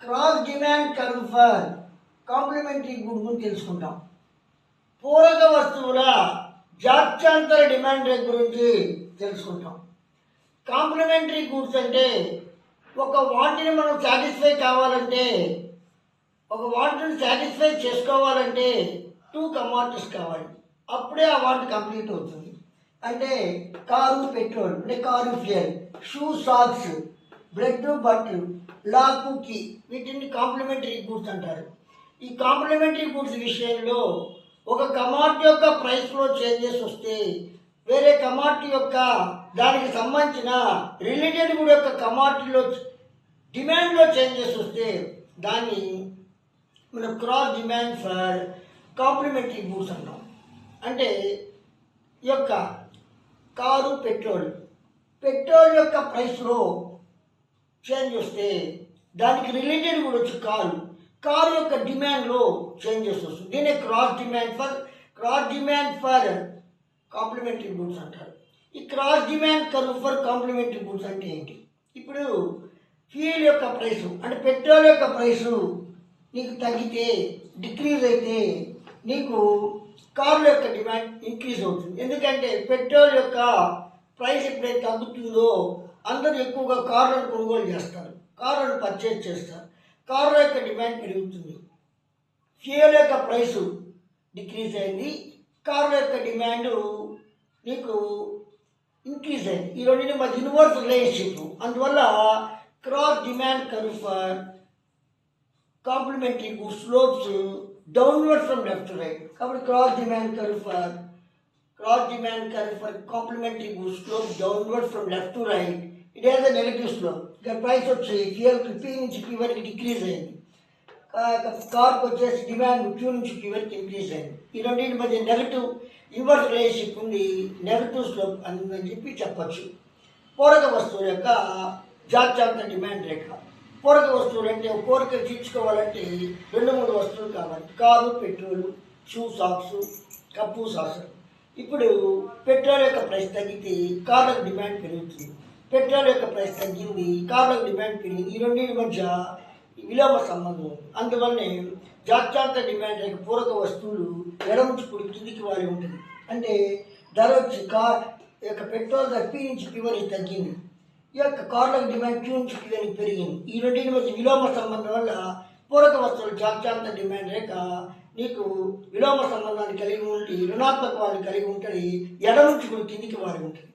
Cross demand curve for complementary good గురించి తెలుసుకుంటాం. పూరక వస్తువుల జాత్యాంతర డిమాండ్ రేట్ గురించి తెలుసుకుంటాం. కాంప్లిమెంటరీ గూడ్స్ అంటే ఒక వాంట్ని మనం సాటిస్ఫై కావాలంటే, ఒక వాంట్ని సాటిస్ఫై చేసుకోవాలంటే 2 కమాడిటీస్ కావాలి. అప్పుడే ఆ వాంట్ కంప్లీట్ అవుతుంది. అంటే కారు పెట్రోల్, అంటే car fuel, shoe socks, bread butter, lock key, వీటిని కాంప్లిమెంటరీ గూడ్స్ అంటారు. ఈ కాంప్లిమెంటరీ గూడ్స్ విషయంలో ఒక కమాడిటీ యొక్క ప్రైస్లో చేంజెస్ వస్తే వేరే కమాడిటీ యొక్క దానికి సంబంధించిన రిలేటెడ్ గుడ్ యొక్క కమాడిటీలో డిమాండ్లో చేంజెస్ వస్తే దాన్ని మనం cross demand for complementary goods అంటాం. అంటే ఈ యొక్క కారు పెట్రోల్ యొక్క ప్రైస్లో చేంజ్ వస్తే దానికి రిలేటెడ్ కూడా వచ్చి కారు యొక్క డిమాండ్లో చేంజెస్ వస్తుంది. దీన్ని cross demand for complementary goods అంటారు. ఈ cross demand curve for complementary goods అంటే ఏంటి? ఇప్పుడు ఫ్యూయల్ యొక్క ప్రైసు, అంటే పెట్రోల్ యొక్క ప్రైసు నీకు తగ్గితే, డిక్రీజ్ అయితే నీకు కార్ల యొక్క డిమాండ్ ఇంక్రీజ్ అవుతుంది. ఎందుకంటే పెట్రోల్ యొక్క ప్రైస్ ఎప్పుడైతే తగ్గుతుందో అందరూ ఎక్కువగా కార్లను కొనుగోలు చేస్తారు, కార్లను పర్చేజ్ చేస్తారు, కార్ల యొక్క డిమాండ్ పెరుగుతుంది. ఫ్యూయల్ యొక్క ప్రైసు డిక్రీజ్ అయింది, కార్ల యొక్క డిమాండ్ నీకు ఇంక్రీజ్ అయింది. ఈ రెండింటి మధ్య ఇన్వర్స్ రిలేషన్షిప్. అందువల్ల cross demand curve for complementary goods slopes downward from left to right. కాబట్టి cross demand curve for complementary goods slope downward from left to right. It has a negative slope. ఇక్కడ price వచ్చి fuel P నుంచి P వరకు decrease అయింది, కార్కి వచ్చేసి demand Q నుంచి P వరకు ఇంక్రీజ్ అయింది. ఈ రెండింటి మధ్య నెగటివ్ ఇన్వర్స్ రిలేషన్షిప్ ఉంది, నెగటివ్ స్లోప్ అని చెప్పి చెప్పచ్చు. పూరక వస్తువుల యొక్క జాత్యాంతర డిమాండ్ రేఖ. పూరక వస్తువులు అంటే ఒక కోరిక తీర్చుకోవాలంటే 2-3 వస్తువులు కావాలి. Car, petrol, shoe socks, cup saucer. ఇప్పుడు పెట్రోల్ యొక్క ప్రైస్ తగ్గితే కార్లకు డిమాండ్ పెరుగుతుంది, పెట్రోల్ యొక్క ప్రైస్ తగ్గింది, కార్లకు డిమాండ్ పెరిగింది. ఈ రెండింటి మధ్య విలోమ సంబంధం ఉంది. అందువల్లనే జాత్యాంతర డిమాండ్ రేఖ పూరక వస్తువులు ఎడమ నుంచి కుడి కిందికి వాలి ఉంటుంది. అంటే ధర వచ్చి కార్ యొక్క పెట్రోల్ ధర P నుంచి P వరకు తగ్గింది, ఈ యొక్క కార్లకు డిమాండ్ Q నుంచి P వరకు పెరిగింది. ఈ రెండింటి మధ్య విలోమ సంబంధం వల్ల పూరక వస్తువుల జాత్యాంతర డిమాండ్ రేఖ నీకు విలోమ సంబంధాన్ని కలిగి ఉండి రుణాత్మక వారిని కలిగి ఉంటుంది, ఎడమ నుంచి కుడి కిందికి వాలి ఉంటుంది.